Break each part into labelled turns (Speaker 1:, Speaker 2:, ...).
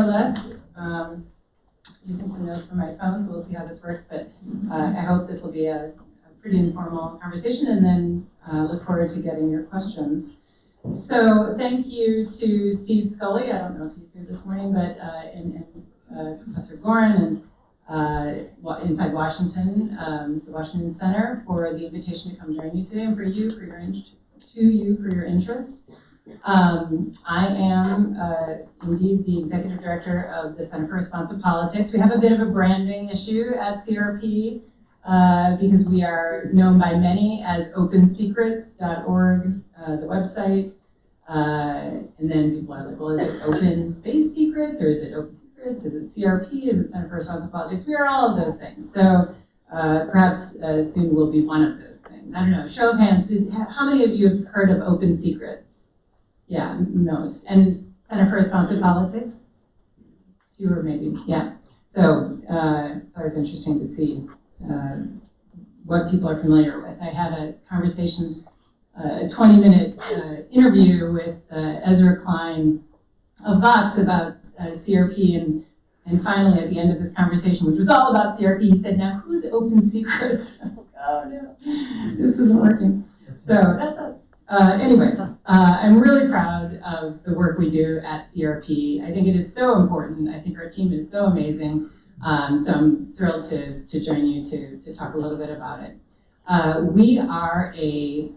Speaker 1: less, using some notes from my phone, so we'll see how this works, but I hope this will be a pretty informal conversation, and then look forward to getting your questions. So thank you to Steve Scully, I don't know if he's here this morning, but and Professor Gorin and inside Washington, the Washington Center, for the invitation to come join you today, and for you for your interest. I am indeed the Executive Director of the Center for Responsive Politics. We have a bit of a branding issue at CRP because we are known by many as opensecrets.org, the website. And then people are like, well, is it Open Space Secrets, or is it Open Secrets? Is it CRP? Is it Center for Responsive Politics? We are all of those things. So perhaps soon we'll be one of those things. I don't know. Show of hands. How many of you have heard of Open Secrets? Yeah, most. And Center for Responsive Politics? Fewer maybe, yeah. So it's always interesting to see what people are familiar with. I had a conversation, a 20-minute interview with Ezra Klein of Vox about CRP, and finally at the end of this conversation, which was all about CRP, he said, now who's Open Secrets? Oh no, this isn't working. So that's us. Anyway, I'm really proud of the work we do at CRP. I think it is so important. I think our team is so amazing. So I'm thrilled to join you to talk a little bit about it. We are a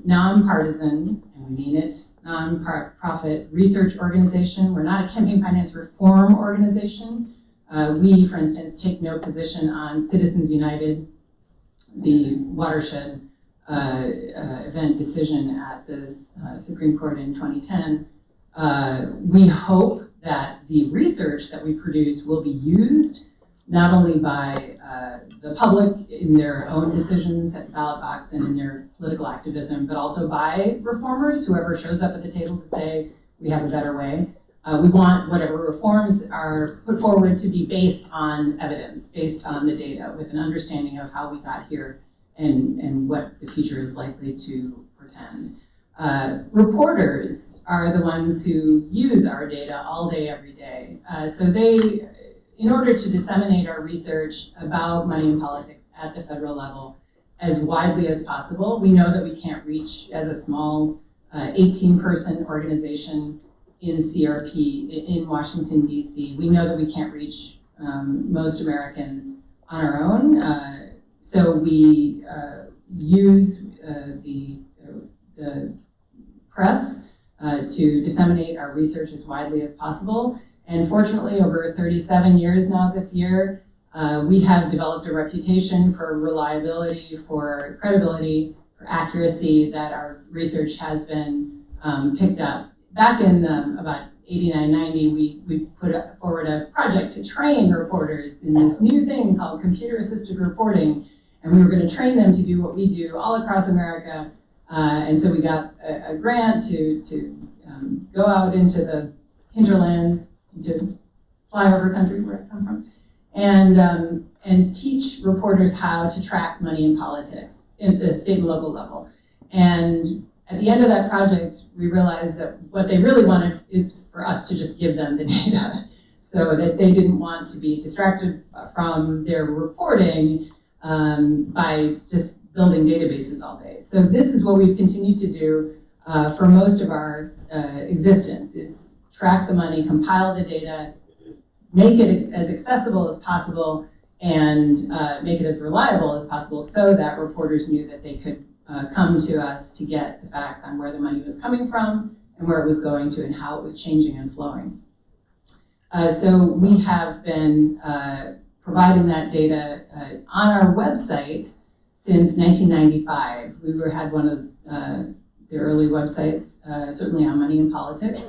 Speaker 1: nonpartisan, and we mean it, nonprofit research organization. We're not a campaign finance reform organization. We, for instance, take no position on Citizens United, the watershed event decision at the Supreme Court in 2010. We hope that the research that we produce will be used not only by the public in their own decisions at the ballot box and in their political activism, but also by reformers, whoever shows up at the table to say, we have a better way. We want whatever reforms are put forward to be based on evidence, based on the data, with an understanding of how we got here and what the future is likely to portend. Reporters are the ones who use our data all day, every day. So they, in order to disseminate our research about money and politics at the federal level as widely as possible, we know that we can't reach, as a small 18-person organization in CRP in Washington, D.C., we know that we can't reach most Americans on our own. So we use the press to disseminate our research as widely as possible. And fortunately, over 37 years now this year, we have developed a reputation for reliability, for credibility, for accuracy, that our research has been picked up. Back in about 89, 90, we put forward a project to train reporters in this new thing called computer-assisted reporting. And we were going to train them to do what we do all across America. And so we got a grant to go out into the hinterlands, to fly over country where I come from, and teach reporters how to track money in politics at the state and local level. And at the end of that project, we realized that what they really wanted is for us to just give them the data, so that they didn't want to be distracted from their reporting by just building databases all day. So this is what we've continued to do for most of our existence, is track the money, compile the data, make it as accessible as possible, and make it as reliable as possible, so that reporters knew that they could come to us to get the facts on where the money was coming from and where it was going to and how it was changing and flowing. So we have been providing that data on our website since 1995. We had one of the early websites, certainly on money and politics.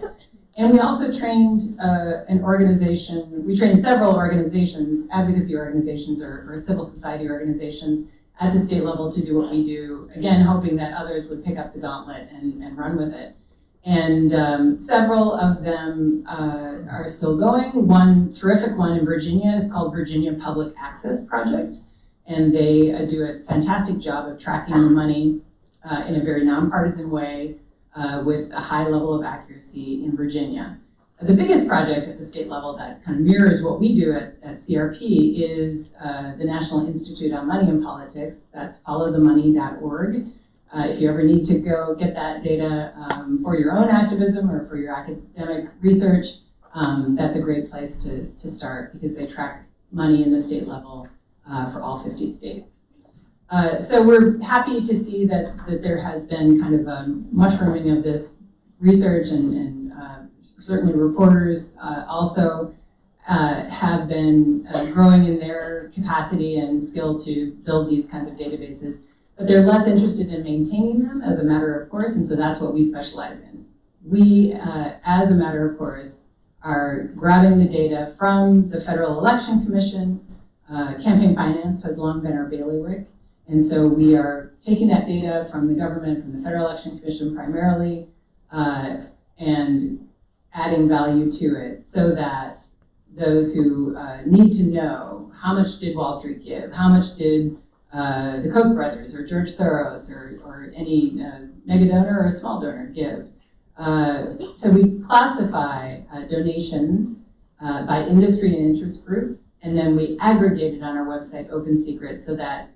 Speaker 1: And we also trained an organization, we trained several organizations, advocacy organizations or civil society organizations at the state level to do what we do, again, hoping that others would pick up the gauntlet and run with it. And several of them are still going. One terrific one in Virginia is called Virginia Public Access Project, and they do a fantastic job of tracking the money in a very nonpartisan way with a high level of accuracy in Virginia. The biggest project at the state level that kind of mirrors what we do at CRP is the National Institute on Money and Politics. That's followthemoney.org. If you ever need to go get that data for your own activism or for your academic research, that's a great place to start, because they track money in the state level for all 50 states. So we're happy to see that there has been kind of a mushrooming of this research, and certainly reporters also have been growing in their capacity and skill to build these kinds of databases. But they're less interested in maintaining them as a matter of course, and so that's what we specialize in. We, as a matter of course, are grabbing the data from the Federal Election Commission. Campaign finance has long been our bailiwick, and so we are taking that data from the government, from the Federal Election Commission primarily, and adding value to it so that those who need to know how much did Wall Street give, how much did the Koch brothers or George Soros or any mega donor or a small donor give. So we classify donations by industry and interest group, and then we aggregate it on our website, Open Secret, so that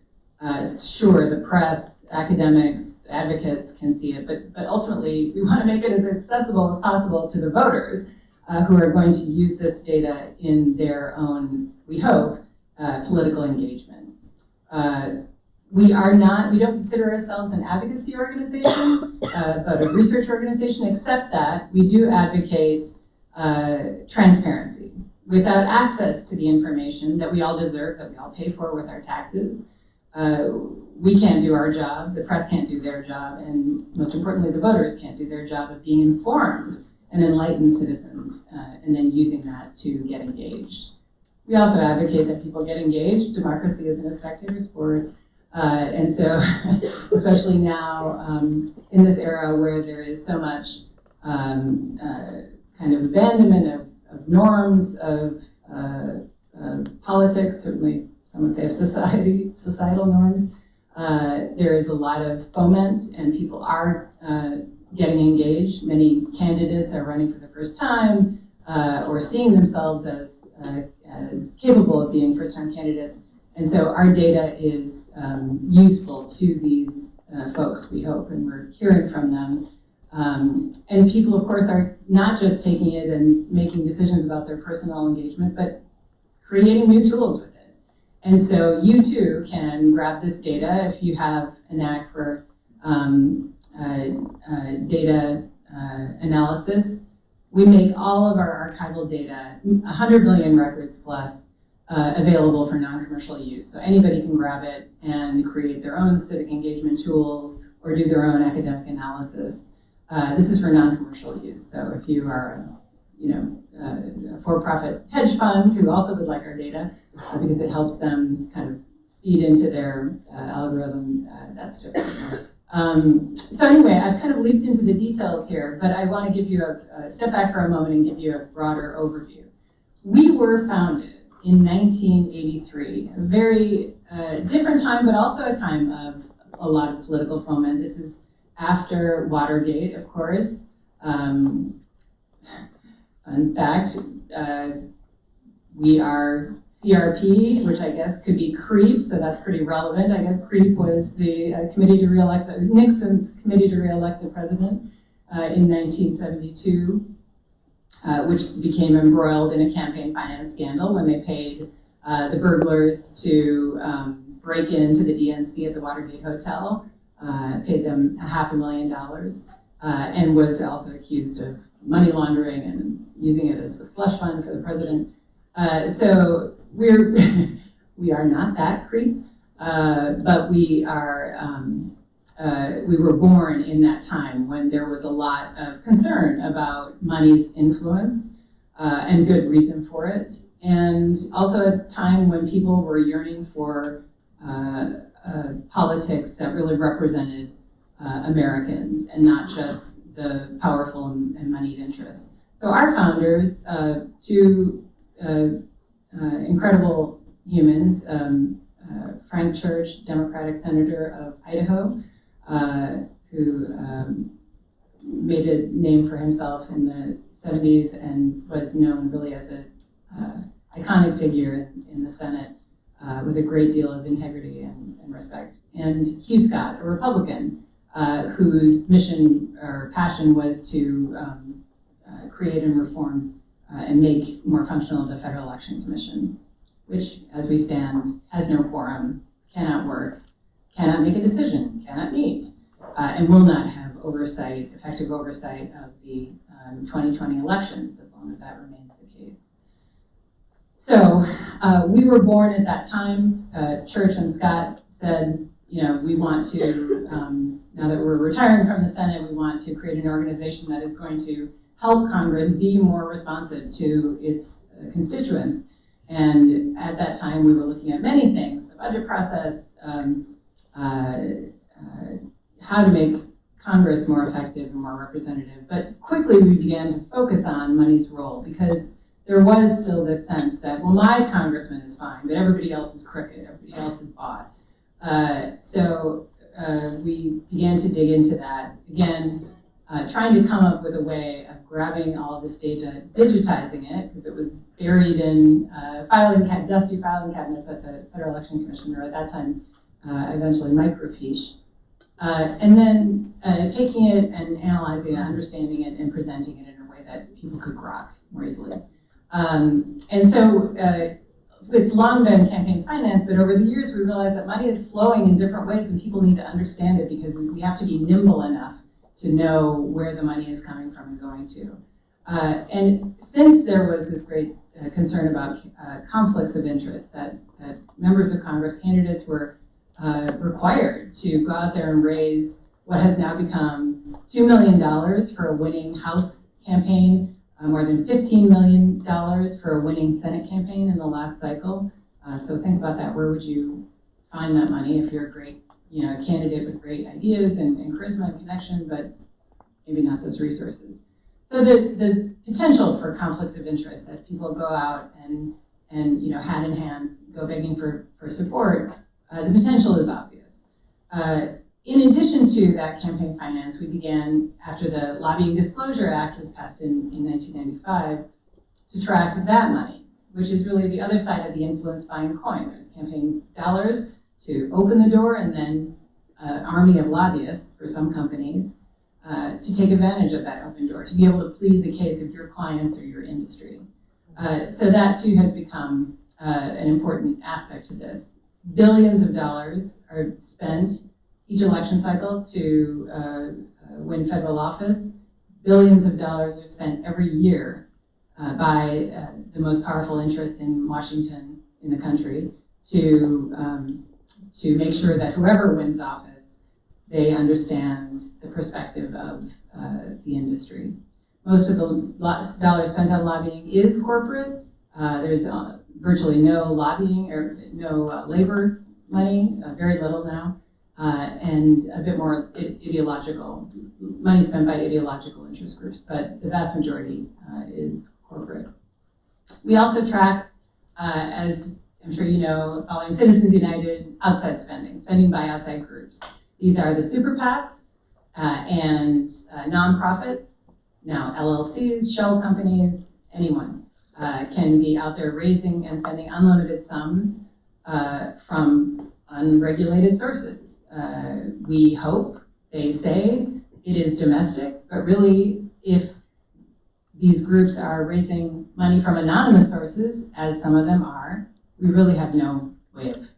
Speaker 1: sure, the press, academics, advocates can see it, but ultimately we want to make it as accessible as possible to the voters who are going to use this data in their own, we hope, political engagement. We don't consider ourselves an advocacy organization, but a research organization, except that we do advocate transparency. Without access to the information that we all deserve, that we all pay for with our taxes, we can't do our job, the press can't do their job, and most importantly, the voters can't do their job of being informed and enlightened citizens, and then using that to get engaged. We also advocate that people get engaged. Democracy isn't a spectator sport. And so, especially now in this era where there is so much kind of abandonment of norms, of politics, certainly some would say of societal norms, there is a lot of foment, and people are getting engaged. Many candidates are running for the first time or seeing themselves as capable of being first-time candidates. And so our data is useful to these folks, we hope, and we're hearing from them. And people, of course, are not just taking it and making decisions about their personal engagement, but creating new tools with it. And so you too can grab this data if you have a knack for data analysis. We make all of our archival data, 100 million records plus, available for non-commercial use. So anybody can grab it and create their own civic engagement tools or do their own academic analysis. This is for non-commercial use. So if you are a for-profit hedge fund who also would like our data, because it helps them kind of feed into their algorithm, that's different. So anyway, I've kind of leaped into the details here, but I want to give you a step back for a moment and give you a broader overview. We were founded in 1983, a very different time, but also a time of a lot of political foment. This is after Watergate, of course. Fun fact, we are CRP, which I guess could be CREEP, so that's pretty relevant. I guess CREEP was the committee to re-elect Nixon's committee to re-elect the president in 1972. Which became embroiled in a campaign finance scandal when they paid the burglars to break into the DNC at the Watergate Hotel, paid them $500,000, and was also accused of money laundering and using it as a slush fund for the president. So we are not that creep, but we are. We were born in that time when there was a lot of concern about money's influence and good reason for it, and also a time when people were yearning for politics that really represented Americans and not just the powerful and moneyed interests. So our founders, two incredible humans, Frank Church, Democratic Senator of Idaho, who made a name for himself in the 70s and was known really as an iconic figure in the Senate with a great deal of integrity and respect. And Hugh Scott, a Republican, whose mission or passion was to create and reform and make more functional the Federal Election Commission, which, as we stand, has no quorum, cannot work, cannot make a decision, cannot meet, and will not have oversight, effective oversight of the 2020 elections, as long as that remains the case. So we were born at that time. Church and Scott said, you know, we want to, now that we're retiring from the Senate, we want to create an organization that is going to help Congress be more responsive to its constituents. And at that time, we were looking at many things: the budget process, how to make Congress more effective and more representative. But quickly, we began to focus on money's role, because there was still this sense that, well, my congressman is fine, but everybody else is crooked, everybody else is bought. So we began to dig into that. Again, trying to come up with a way of grabbing all of this data, digitizing it, because it was buried in dusty filing cabinets at the Federal Election Commission, or at that time, eventually microfiche. And then taking it and analyzing it, understanding it, and presenting it in a way that people could grok more easily. And so it's long been campaign finance, but over the years we realized that money is flowing in different ways, and people need to understand it, because we have to be nimble enough to know where the money is coming from and going to. And since there was this great concern about conflicts of interest, that members of Congress, candidates, were required to go out there and raise what has now become $2 million for a winning House campaign, more than $15 million for a winning Senate campaign in the last cycle. So think about that. Where would you find that money if you're a great, a candidate with great ideas and charisma and connection, but maybe not those resources? So the potential for conflicts of interest as people go out and hand in hand go begging for support, the potential is obvious. In addition to that campaign finance, we began, after the Lobbying Disclosure Act was passed in 1995, to track that money, which is really the other side of the influence buying coin. There's campaign dollars to open the door, and then an army of lobbyists for some companies to take advantage of that open door, to be able to plead the case of your clients or your industry. So that too has become an important aspect to this. Billions of dollars are spent each election cycle to win federal office. Billions of dollars are spent every year by the most powerful interests in Washington, in the country, to make sure that whoever wins office, they understand the perspective of the industry. Most of the dollars spent on lobbying is corporate. There's virtually no lobbying or no labor money, very little now, and a bit more ideological, money spent by ideological interest groups, but the vast majority is corporate. We also track, as I'm sure you know, following Citizens United, outside spending by outside groups. These are the super PACs and nonprofits, now LLCs, shell companies, anyone can be out there raising and spending unlimited sums from unregulated sources. We hope, they say, it is domestic, but really, if these groups are raising money from anonymous sources, as some of them are, we really have no way of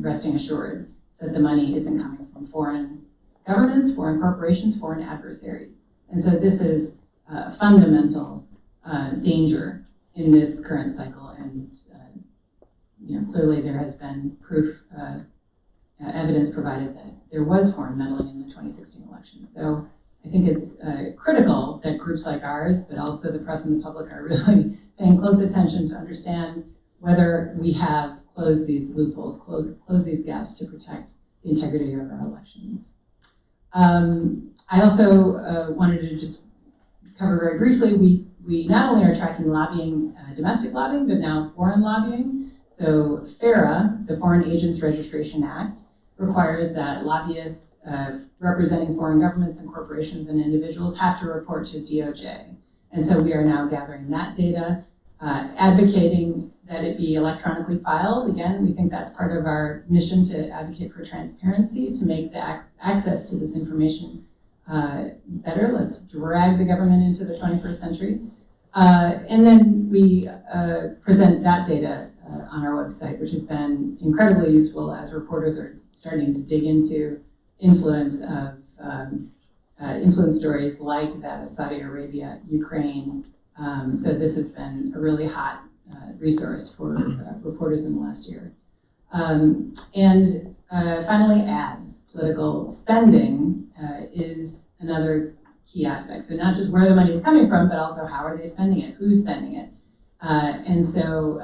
Speaker 1: resting assured that the money isn't coming from foreign governments, foreign corporations, foreign adversaries. And so this is a fundamental danger in this current cycle, and clearly there has been proof, evidence provided that there was foreign meddling in the 2016 election. So I think it's critical that groups like ours, but also the press and the public, are really paying close attention to understand whether we have closed these loopholes, closed these gaps to protect the integrity of our elections. I also wanted to just cover very briefly, we not only are tracking lobbying, domestic lobbying, but now foreign lobbying. So FARA, the Foreign Agents Registration Act, requires that lobbyists representing foreign governments and corporations and individuals have to report to DOJ. And so we are now gathering that data, advocating that it be electronically filed. Again, we think that's part of our mission to advocate for transparency, to make the access to this information better. Let's drag the government into the 21st century. And then we present that data on our website, which has been incredibly useful as reporters are starting to dig into influence of influence stories like that of Saudi Arabia, Ukraine. So this has been a really hot resource for reporters in the last year. And finally, ads. Political spending is another key aspect. So not just where the money is coming from, but also how are they spending it, who's spending it. And so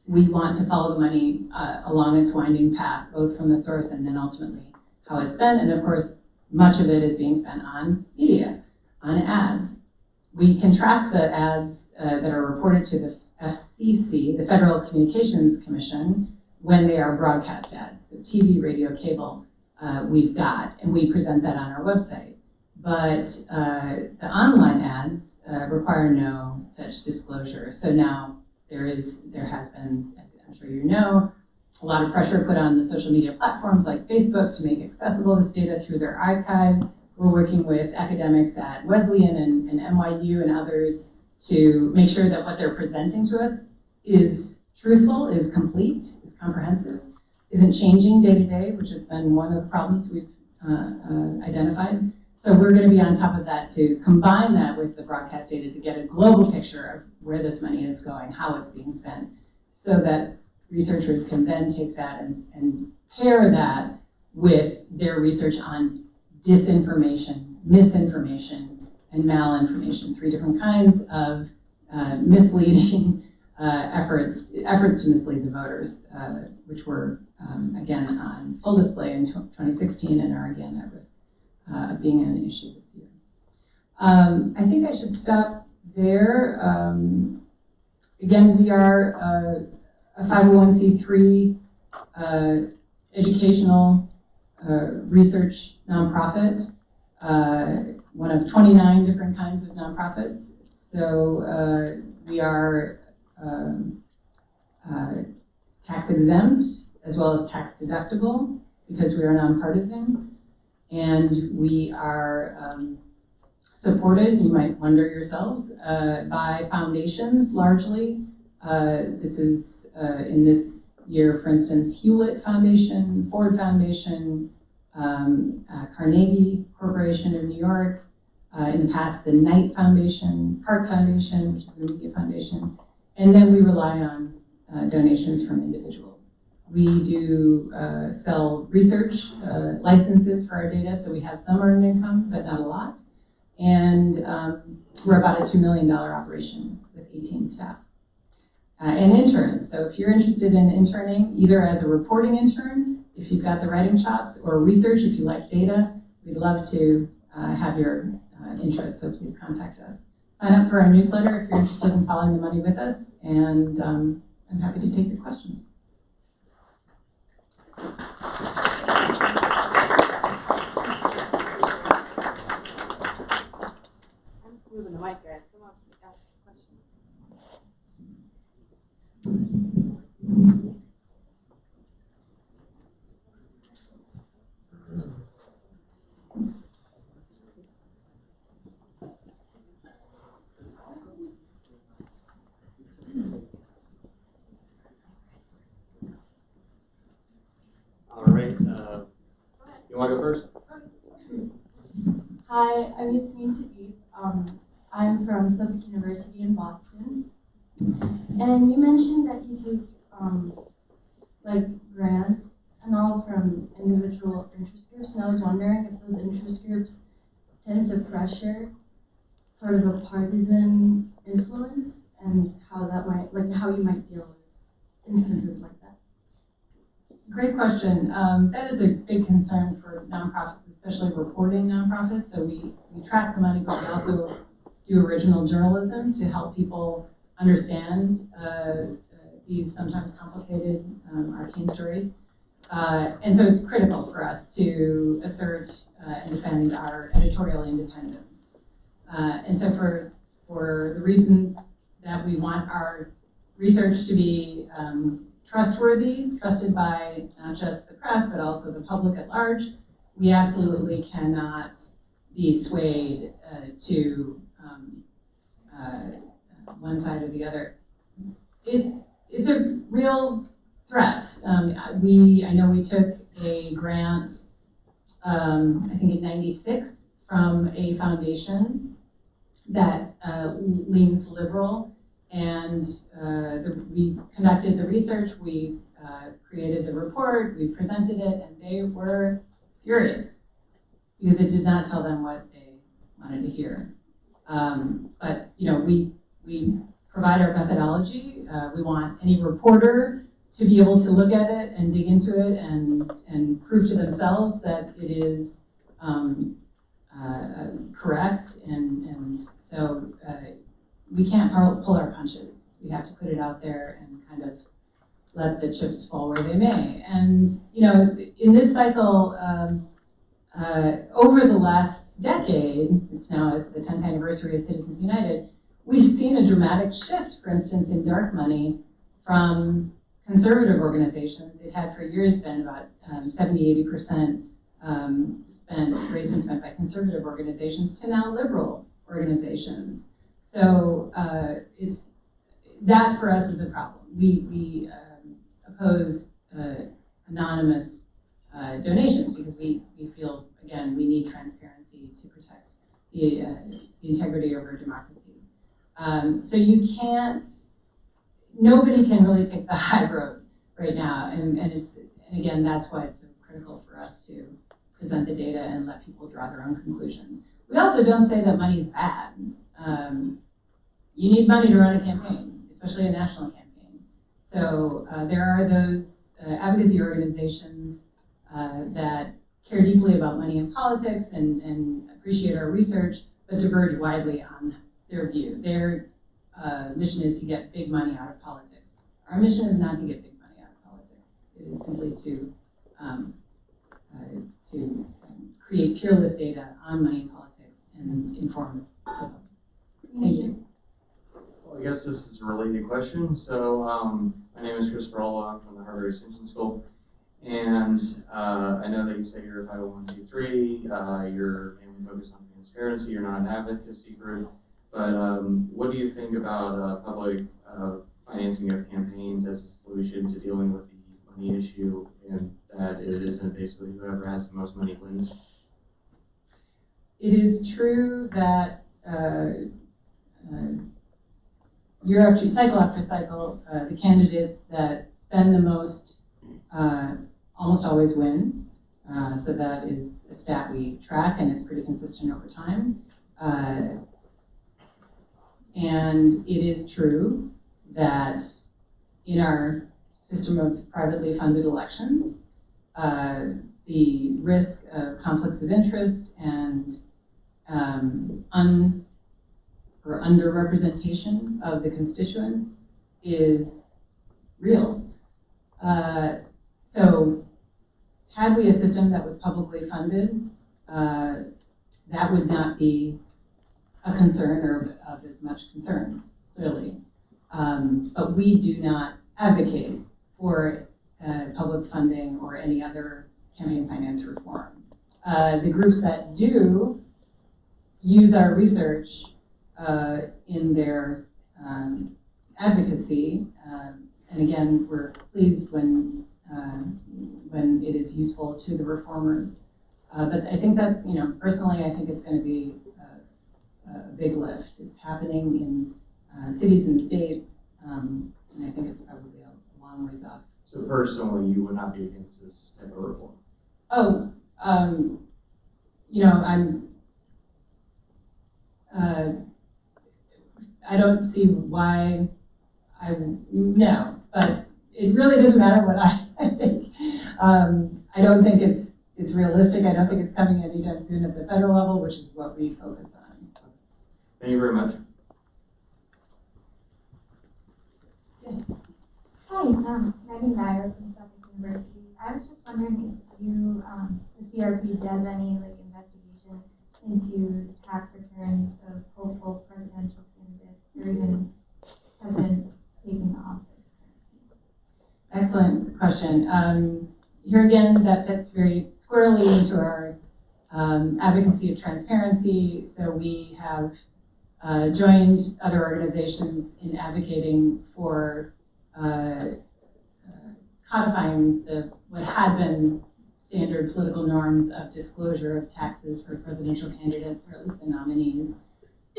Speaker 1: we want to follow the money along its winding path, both from the source and then ultimately how it's spent. And of course, much of it is being spent on media, on ads. We can track the ads that are reported to the FCC, the Federal Communications Commission, when they are broadcast ads. So TV, radio, cable, we've got, and we present that on our website. But the online ads require no such disclosure. So now there has been, as I'm sure you know, a lot of pressure put on the social media platforms like Facebook to make accessible this data through their archive. We're working with academics at Wesleyan and NYU and others to make sure that what they're presenting to us is truthful, is complete, is comprehensive, isn't changing day to day, which has been one of the problems we've identified. So we're going to be on top of that to combine that with the broadcast data to get a global picture of where this money is going, how it's being spent, so that researchers can then take that and pair that with their research on disinformation, misinformation, and malinformation, 3 different kinds of misleading efforts to mislead the voters, which were, again, on full display in 2016 and are again at risk of being an issue this year. I think I should stop there. Again, we are a 501c3 educational research nonprofit, one of 29 different kinds of nonprofits. So we are tax exempt as well as tax deductible because we are nonpartisan, and we are supported, you might wonder yourselves, by foundations largely. This is in this year, for instance, Hewlett Foundation, Ford Foundation, Carnegie Corporation of New York, in the past the Knight Foundation, Hart Foundation, which is a media foundation, and then we rely on donations from individuals. We do sell research licenses for our data, so we have some earned income, but not a lot. And we're about a $2 million operation with 18 staff. And interns, so if you're interested in interning, either as a reporting intern, if you've got the writing chops, or research, if you like data, we'd love to have your interest, so please contact us. Sign up for our newsletter if you're interested in following the money with us, and I'm happy to take your questions.
Speaker 2: I'm just moving the mic, guys. Come on, ask questions.
Speaker 3: All right, you want to go first?
Speaker 4: Hi, I'm Yasmin Tabib. I'm from Suffolk University in Boston. And you mentioned that you take like grants and all from individual interest groups, and I was wondering if those interest groups tend to pressure sort of a partisan influence, and how that might, like how you might deal with instances like that.
Speaker 1: Great question. That is a big concern for nonprofits, especially reporting nonprofits. So we track the money, but we also do original journalism to help people understand these sometimes complicated, arcane stories. And so it's critical for us to assert and defend our editorial independence. And so for the reason that we want our research to be trustworthy, trusted by not just the press, but also the public at large, we absolutely cannot be swayed to one side or the other. It's a real threat. I know we took a grant, I think in '96, from a foundation that leans liberal, and we conducted the research, we created the report, we presented it, and they were furious because it did not tell them what they wanted to hear. But we provide our methodology. We want any reporter to be able to look at it and dig into it and prove to themselves that it is correct. And so we can't pull our punches. We have to put it out there and kind of let the chips fall where they may. And in this cycle, over the last decade, it's now the 10th anniversary of Citizens United, we've seen a dramatic shift, for instance, in dark money from conservative organizations. It had for years been about 70–80% raised and spent by conservative organizations to now liberal organizations. So that for us is a problem. We oppose anonymous donations because we feel, again, we need transparency to protect the integrity of our democracy. So nobody can really take the high road right now, and again, that's why it's so critical for us to present the data and let people draw their own conclusions. We also don't say that money is bad. You need money to run a campaign, especially a national campaign. So there are those advocacy organizations that care deeply about money in politics and appreciate our research, but diverge widely on their view. Their mission is to get big money out of politics. Our mission is not to get big money out of politics. It is simply to create peerless data on money in politics and inform the public. Thank you.
Speaker 3: Well, I guess this is a related question. So my name is Christopher Olla. I'm from the Harvard Extension School. And I know that you say you're a 501c3, you're mainly focused on transparency, you're not an advocacy group, but what do you think about public financing of campaigns as a solution to dealing with the money issue, and that it isn't basically whoever has the most money wins?
Speaker 1: It is true that year after cycle after cycle, the candidates that spend the most almost always win. So that is a stat we track, and it's pretty consistent over time. And it is true that in our system of privately funded elections, the risk of conflicts of interest and underrepresentation of the constituents is real. So had we a system that was publicly funded, that would not be a concern or of as much concern, clearly. But we do not advocate for public funding or any other campaign finance reform. The groups that do use our research in their advocacy, and again, we're pleased when it is useful to the reformers. But I think that's, personally, I think it's going to be a big lift. It's happening in cities and states, and I think it's probably a long ways off.
Speaker 3: So personally, you would not be against this type of reform?
Speaker 1: Oh, I don't see why no, but it really doesn't matter what I think. I don't think it's realistic. I don't think it's coming anytime soon at the federal level, which is what we focus on.
Speaker 3: Thank you very much.
Speaker 1: Yeah.
Speaker 5: Hi, Megan Dyer from Suffolk University. I was just wondering if you, the CRP does any investigation into tax returns of
Speaker 1: Excellent question. Here again, that fits very squarely into our advocacy of transparency. So we have joined other organizations in advocating for codifying what had been standard political norms of disclosure of taxes for presidential candidates, or at least the nominees.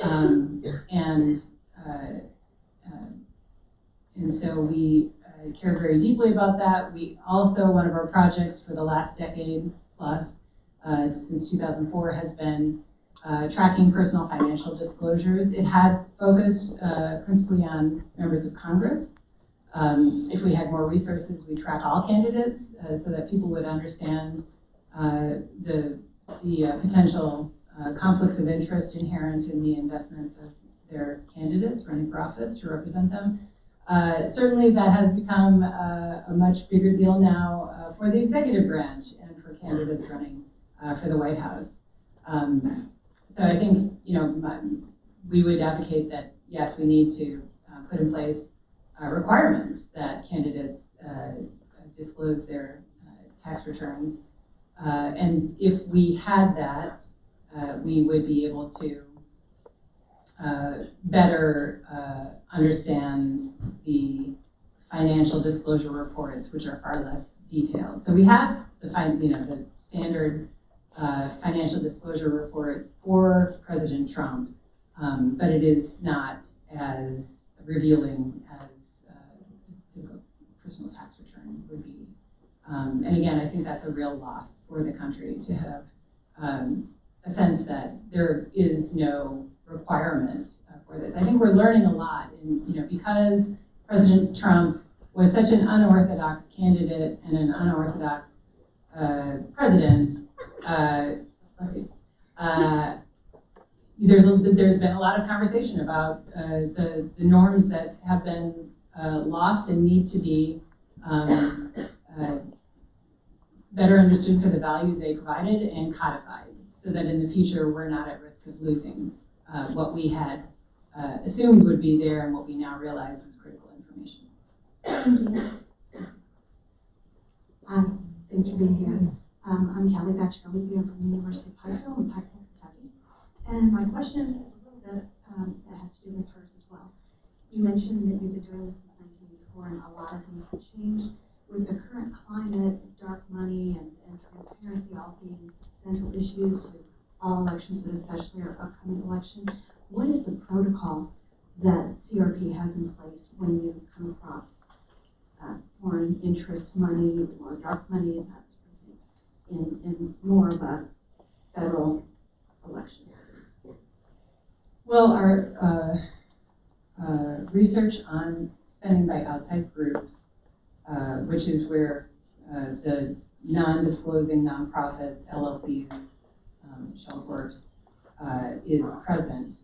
Speaker 1: And so we care very deeply about that. We also, one of our projects for the last decade plus, since 2004, has been tracking personal financial disclosures. It had focused principally on members of Congress. If we had more resources, we track all candidates so that people would understand the potential conflicts of interest inherent in the investments of their candidates running for office to represent them. Certainly that has become a much bigger deal now for the executive branch and for candidates running for the White House. So I think, we would advocate that, yes, we need to put in place requirements that candidates disclose their tax returns. And if we had that, we would be able to better understand the financial disclosure reports, which are far less detailed. So we have the standard financial disclosure report for President Trump, but it is not as revealing as typical personal tax return would be. And again, I think that's a real loss for the country to have a sense that there is no requirement for this. I think we're learning a lot, because President Trump was such an unorthodox candidate and an unorthodox president. There's been a lot of conversation about the norms that have been lost and need to be better understood for the value they provided and codified, so that in the future we're not at risk of losing what we had assumed would be there and what we now realize is critical information.
Speaker 6: Thank you. Thanks for being here. I'm Callie Batchelor here from the University of Pikeville in Pikeville, Kentucky. And my question is a little bit that has to do with hers as well. You mentioned that you've been doing this since 1984 and a lot of things have changed. With the current climate, dark money and transparency all being central issues to all elections, but especially our upcoming election, what is the protocol that CRP has in place when you come across foreign interest money or dark money and that sort of thing in more of a federal election?
Speaker 1: Well, our research on spending by outside groups, which is where the non-disclosing nonprofits, LLCs, shell corps, is present,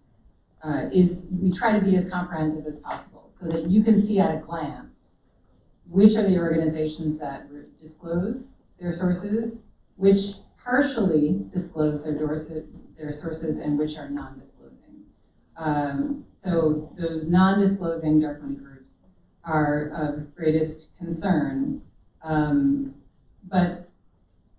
Speaker 1: we try to be as comprehensive as possible so that you can see at a glance which are the organizations that disclose their sources, which partially disclose their sources, and which are non-disclosing. So those non-disclosing dark money groups are of greatest concern, but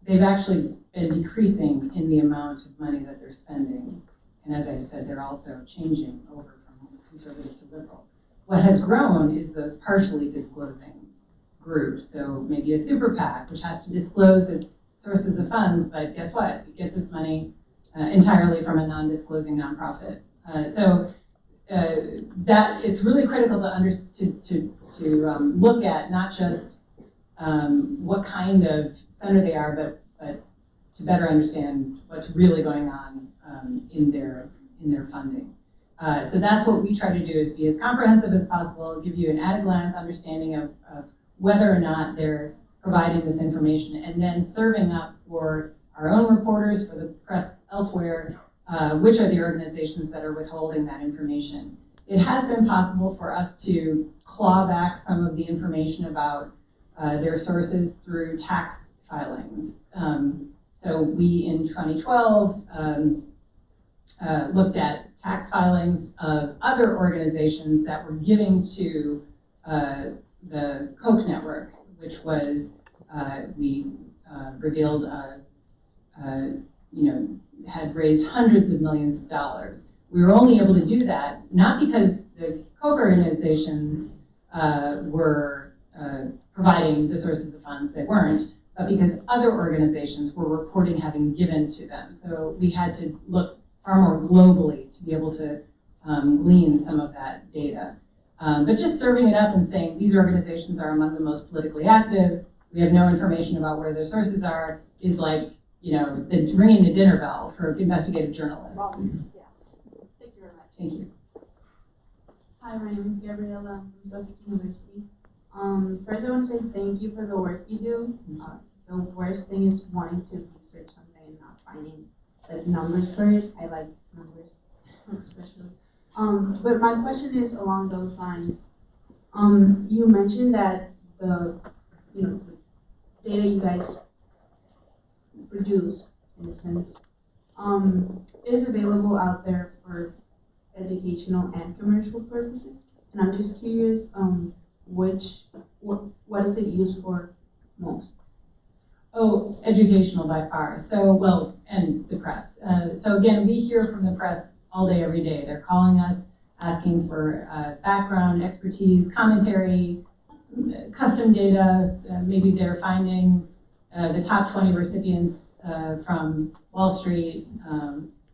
Speaker 1: they've actually been decreasing in the amount of money that they're spending. And as I said, they're also changing over from conservative to liberal. What has grown is those partially disclosing groups. So maybe a super PAC, which has to disclose its sources of funds, but guess what? It gets its money entirely from a non-disclosing nonprofit. So that it's really critical to look at not just what kind of spender they are, but to better understand what's really going on in their funding. So that's what we try to do, is be as comprehensive as possible, give you an at-a-glance understanding of whether or not they're providing this information, and then serving up for our own reporters, for the press elsewhere, which are the organizations that are withholding that information. It has been possible for us to claw back some of the information about their sources through tax filings. So we, in 2012, looked at tax filings of other organizations that were giving to the Koch network, which was we revealed had raised hundreds of millions of dollars. We were only able to do that not because the Koch organizations were providing the sources of funds, they weren't, but because other organizations were reporting having given to them. So we had to look far more globally to be able to glean some of that data. But just serving it up and saying these organizations are among the most politically active, we have no information about where their sources are, is like, ringing the dinner bell for investigative journalists.
Speaker 2: Well, yeah. Thank you very much.
Speaker 1: Thank you.
Speaker 7: Hi, my name is Gabriela. I'm from Suffolk University. First, I want to say thank you for the work you do. The worst thing is wanting to research something and not finding like numbers for it. I like numbers, especially. But my question is along those lines. You mentioned that the data you guys produce, in a sense, is available out there for educational and commercial purposes. And I'm just curious, what is it used for most?
Speaker 1: Oh, educational by far. So, well, and the press. So again, we hear from the press all day, every day. They're calling us, asking for background, expertise, commentary, custom data. Maybe they're finding the top 20 recipients from Wall Street,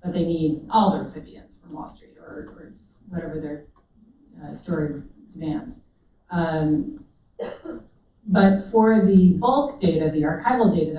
Speaker 1: but they need all the recipients from Wall Street or whatever their story demands. But for the bulk data, the archival data